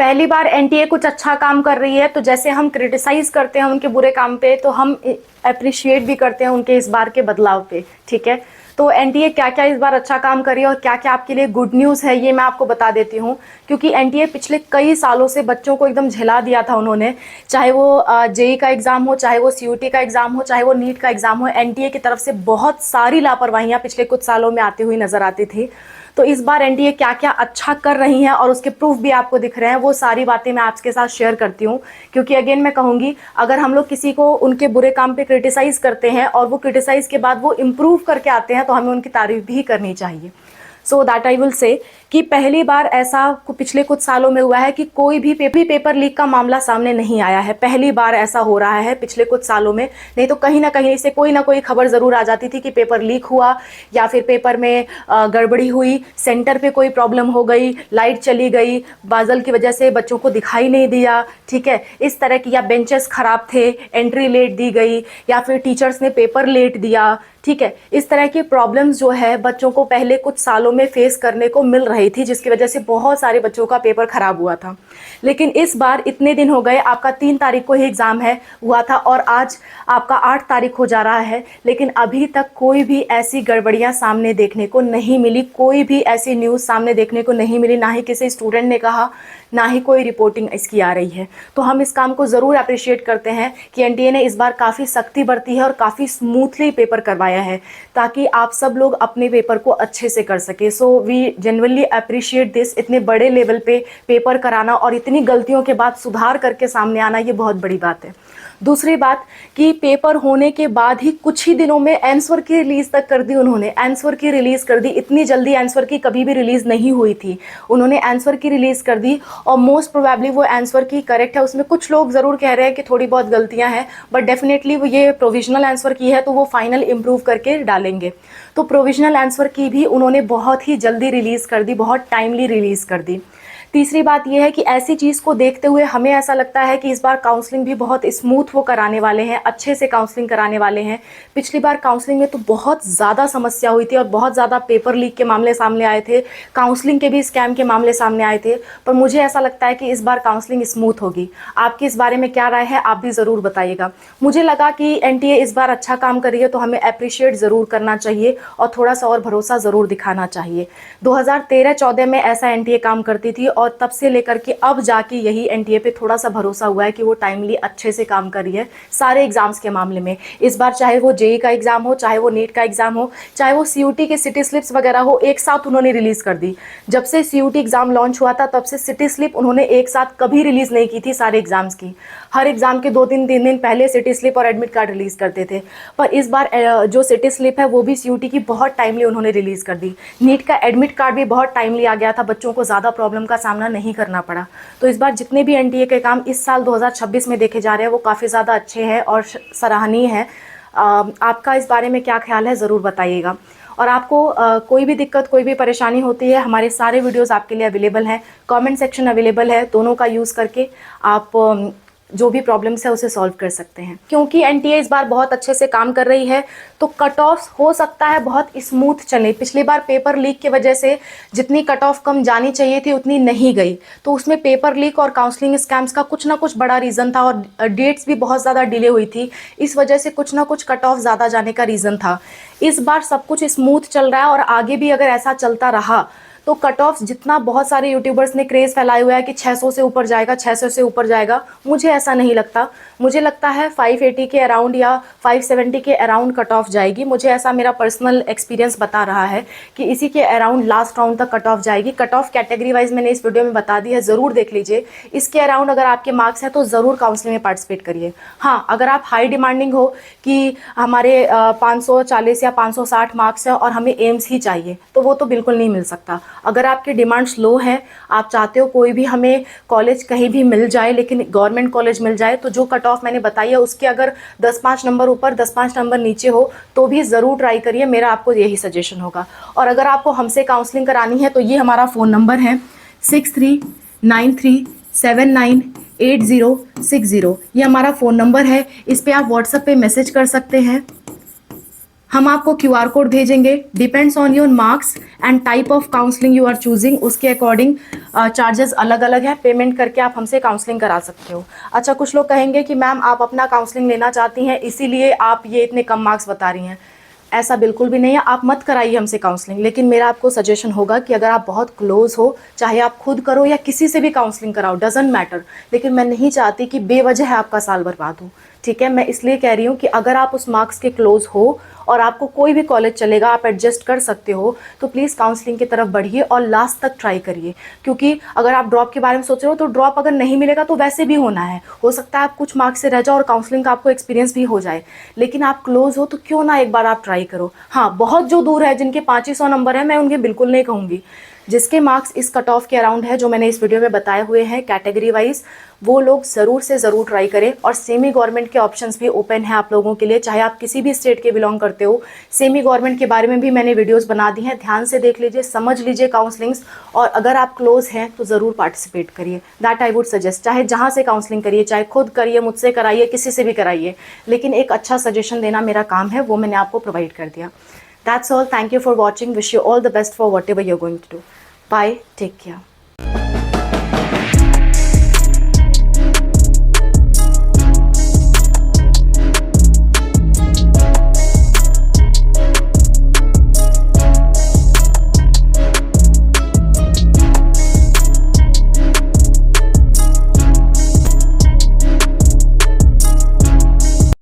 पहली बार एनटीए कुछ अच्छा काम कर रही है तो जैसे हम क्रिटिसाइज करते हैं उनके बुरे काम पे, तो हम अप्रिशिएट भी करते हैं उनके इस बार के बदलाव पे। ठीक है, तो एनटीए क्या क्या इस बार अच्छा काम कर रही है और क्या क्या आपके लिए गुड न्यूज़ है ये मैं आपको बता देती हूँ। क्योंकि एनटीए पिछले कई सालों से बच्चों को एकदम झेला दिया था उन्होंने, चाहे वो जेई का एग्ज़ाम हो, चाहे वो सीयूटी का एग्ज़ाम हो, चाहे वो नीट का एग्ज़ाम हो, एनटीए की तरफ से बहुत सारी लापरवाहियाँ पिछले कुछ सालों में आती हुई नजर आती थी। तो इस बार एनडीए क्या क्या अच्छा कर रही हैं और उसके प्रूफ भी आपको दिख रहे हैं, वो सारी बातें मैं आपके साथ शेयर करती हूँ। क्योंकि अगेन मैं कहूँगी, अगर हम लोग किसी को उनके बुरे काम पे क्रिटिसाइज करते हैं और वो क्रिटिसाइज के बाद वो इम्प्रूव करके आते हैं तो हमें उनकी तारीफ भी करनी चाहिए। So that I will say कि पहली बार ऐसा पिछले कुछ सालों में हुआ है कि कोई भी पेपर लीक का मामला सामने नहीं आया है। पहली बार ऐसा हो रहा है पिछले कुछ सालों में, नहीं तो कहीं ना कहीं से कोई ना कोई खबर ज़रूर आ जाती थी कि पेपर लीक हुआ या फिर पेपर में गड़बड़ी हुई, सेंटर पे कोई प्रॉब्लम हो गई, लाइट चली गई, बादल की वजह से बच्चों को दिखाई नहीं दिया। ठीक है, इस तरह की, या बेंचेस खराब थे, एंट्री लेट दी गई, या फिर टीचर्स ने पेपर लेट दिया। ठीक है, इस तरह की प्रॉब्लम्स जो है बच्चों को पहले कुछ सालों में फेस करने को मिल रही थी, जिसकी वजह से बहुत सारे बच्चों का पेपर खराब हुआ था। लेकिन इस बार इतने दिन हो गए, आपका 3 तारीख को ही एग्ज़ाम हुआ था और आज आपका 8 तारीख हो जा रहा है, लेकिन अभी तक कोई भी ऐसी गड़बड़ियां सामने देखने को नहीं मिली, कोई भी ऐसी न्यूज़ सामने देखने को नहीं मिली, ना ही किसी स्टूडेंट ने कहा, ना ही कोई रिपोर्टिंग इसकी आ रही है। तो हम इस काम को ज़रूर अप्रिशिएट करते हैं कि एनटीए ने इस बार काफ़ी सख्ती बरती है और काफ़ी स्मूथली पेपर करवाया है, ताकि आप सब लोग अपने पेपर को अच्छे से कर सके। So we genuinely appreciate this. इतने बड़े लेवल पे पेपर कराना और इतनी गलतियों के बाद सुधार करके सामने आना, ये बहुत बड़ी बात है। दूसरी बात कि पेपर होने के बाद ही कुछ ही दिनों में आंसर की रिलीज तक कर दी उन्होंने, आंसर की रिलीज कर दी। इतनी जल्दी आंसर की कभी भी रिलीज नहीं हुई थी, उन्होंने आंसर की रिलीज कर दी और मोस्ट प्रोबेबली वो आंसर की करेक्ट है। उसमें कुछ लोग ज़रूर कह रहे हैं कि थोड़ी बहुत गलतियां हैं, बट डेफिनेटली वो ये प्रोविजनल आंसर की है तो वो फाइनल इम्प्रूव करके डालेंगे। तो प्रोविजनल आंसर की भी उन्होंने बहुत ही जल्दी रिलीज़ कर दी, बहुत टाइमली रिलीज़ कर दी। तीसरी बात यह है कि ऐसी चीज़ को देखते हुए हमें ऐसा लगता है कि इस बार काउंसलिंग भी बहुत स्मूथ वो कराने वाले हैं, अच्छे से काउंसलिंग कराने वाले हैं। पिछली बार काउंसलिंग में तो बहुत ज़्यादा समस्या हुई थी और बहुत ज़्यादा पेपर लीक के मामले सामने आए थे, काउंसलिंग के भी स्कैम के मामले सामने आए थे। पर मुझे ऐसा लगता है कि इस बार काउंसलिंग स्मूथ होगी। आपकी इस बारे में क्या राय है, आप भी ज़रूर बताइएगा। मुझे लगा कि एनटीए इस बार अच्छा काम कर रही है तो हमें अप्रिशिएट ज़रूर करना चाहिए और थोड़ा सा और भरोसा ज़रूर दिखाना चाहिए। 2013-14 में ऐसा एनटीए काम करती थी और तब से लेकर के अब जाके यही एनटीए पे थोड़ा सा भरोसा हुआ है कि वो टाइमली अच्छे से काम कर रही है सारे एग्जाम्स के मामले में। इस बार चाहे वो जेई का एग्जाम हो, चाहे वो नीट का एग्जाम हो, चाहे वो सीयूटी के सिटी स्लिप्स वगैरह हो, एक साथ उन्होंने रिलीज कर दी। जब से सीयूटी एग्जाम लॉन्च हुआ था तब से सिटी स्लिप उन्होंने एक साथ कभी रिलीज नहीं की थी सारे एग्जाम्स की। हर एग्जाम के 2-3 दिन पहले सिटी स्लिप और एडमिट कार्ड रिलीज करते थे। पर इस बार जो सिटी स्लिप है वो भी सीयूटी की बहुत टाइमली उन्होंने रिलीज कर दी। नीट का एडमिट कार्ड भी बहुत टाइमली आ गया था, बच्चों को ज़्यादा प्रॉब्लम का सामना नहीं करना पड़ा। तो इस बार जितने भी एनटीए के काम इस साल 2026 में देखे जा रहे हैं वो काफ़ी ज़्यादा अच्छे हैं और सराहनीय है। आपका इस बारे में क्या ख्याल है, ज़रूर बताइएगा। और आपको कोई भी दिक्कत, कोई भी परेशानी होती है, हमारे सारे वीडियोस आपके लिए अवेलेबल हैं, कमेंट सेक्शन अवेलेबल है, दोनों का यूज़ करके आप जो भी प्रॉब्लम्स है उसे सॉल्व कर सकते हैं। क्योंकि एनटीए इस बार बहुत अच्छे से काम कर रही है तो कट ऑफ हो सकता है बहुत स्मूथ चले। पिछली बार पेपर लीक की वजह से जितनी कट ऑफ कम जानी चाहिए थी उतनी नहीं गई, तो उसमें पेपर लीक और काउंसलिंग स्कैम्स का कुछ ना कुछ बड़ा रीज़न था और डेट्स भी बहुत ज़्यादा डिले हुई थी, इस वजह से कुछ ना कुछ कट ऑफ ज़्यादा जाने का रीज़न था। इस बार सब कुछ स्मूथ चल रहा है और आगे भी अगर ऐसा चलता रहा तो कट ऑफ जितना बहुत सारे यूट्यूबर्स ने क्रेज़ फैलाया हुआ है कि 600 से ऊपर जाएगा, 600 से ऊपर जाएगा, मुझे ऐसा नहीं लगता। मुझे लगता है 580 के अराउंड या 570 के अराउंड कट ऑफ जाएगी। मुझे ऐसा मेरा पर्सनल एक्सपीरियंस बता रहा है कि इसी के अराउंड लास्ट राउंड तक कट ऑफ जाएगी। कट ऑफ कैटेगरी वाइज मैंने इस वीडियो में बता दी है, ज़रूर देख लीजिए। इसके अराउंड अगर आपके मार्क्स हैं तो ज़रूर काउंसलिंग में पार्टिसिपेट करिए। हाँ, अगर आप हाई डिमांडिंग हो कि हमारे 540 या 560 मार्क्स है और हमें एम्स ही चाहिए, तो वो तो बिल्कुल नहीं मिल सकता। अगर आपके डिमांड्स लो हैं, आप चाहते हो कोई भी हमें कॉलेज कहीं भी मिल जाए लेकिन गवर्नमेंट कॉलेज मिल जाए, तो जो कट ऑफ मैंने बताई है उसके अगर 10-5 नंबर ऊपर 10-5 नंबर नीचे हो तो भी ज़रूर ट्राई करिए, मेरा आपको यही सजेशन होगा। और अगर आपको हमसे काउंसलिंग करानी है तो ये हमारा फ़ोन नंबर है 6393798060। ये हमारा फ़ोन नंबर है, इस पर आप व्हाट्सएप पे मैसेज कर सकते हैं। हम आपको QR कोड भेजेंगे, depends on your marks and type of counselling you are choosing, उसके अकॉर्डिंग चार्जेस अलग अलग है, पेमेंट करके आप हमसे काउंसलिंग करा सकते हो। अच्छा, कुछ लोग कहेंगे कि मैम आप अपना काउंसलिंग लेना चाहती हैं इसीलिए आप ये इतने कम मार्क्स बता रही हैं। ऐसा बिल्कुल भी नहीं है, आप मत कराइए हमसे काउंसलिंग, लेकिन मेरा आपको सजेशन होगा कि अगर आप बहुत क्लोज हो, चाहे आप खुद करो या किसी से भी काउंसलिंग कराओ, डजेंट मैटर, लेकिन मैं नहीं चाहती कि बेवजह आपका साल बर्बाद हो, ठीक है। मैं इसलिए कह रही हूँ कि अगर आप उस मार्क्स के क्लोज हो और आपको कोई भी कॉलेज चलेगा, आप एडजस्ट कर सकते हो, तो प्लीज़ काउंसलिंग की तरफ बढ़िए और लास्ट तक ट्राई करिए। क्योंकि अगर आप ड्रॉप के बारे में सोच रहे हो तो ड्रॉप अगर नहीं मिलेगा तो वैसे भी होना है, हो सकता है आप कुछ मार्क्स से रह जाओ और काउंसलिंग का आपको एक्सपीरियंस भी हो जाए, लेकिन आप क्लोज हो तो क्यों ना एक बार आप ट्राई करो। हाँ, बहुत जो दूर है, जिनके 500 नंबर है, मैं उनके बिल्कुल नहीं कहूँगी, जिसके मार्क्स इस कट ऑफ के अराउंड है जो मैंने इस वीडियो में बताए हुए हैं कैटेगरी वाइज, वो लोग ज़रूर से ज़रूर ट्राई करें। और सेमी गवर्नमेंट के ऑप्शंस भी ओपन है आप लोगों के लिए, चाहे आप किसी भी स्टेट के बिलोंग करते हो। सेमी गवर्नमेंट के बारे में भी मैंने वीडियोस बना दी हैं, ध्यान से देख लीजिए, समझ लीजिए काउंसलिंग्स, और अगर आप क्लोज हैं तो ज़रूर पार्टिसिपेट करिए। दैट आई वुड सजेस्ट, चाहे जहाँ से काउंसलिंग करिए, चाहे खुद करिए, मुझसे कराइए, किसी से भी कराइए, लेकिन एक अच्छा सजेशन देना मेरा काम है, वो मैंने आपको प्रोवाइड कर दिया। That's all. Thank you for watching. Wish you all the best for whatever you're going to do. Bye. Take care.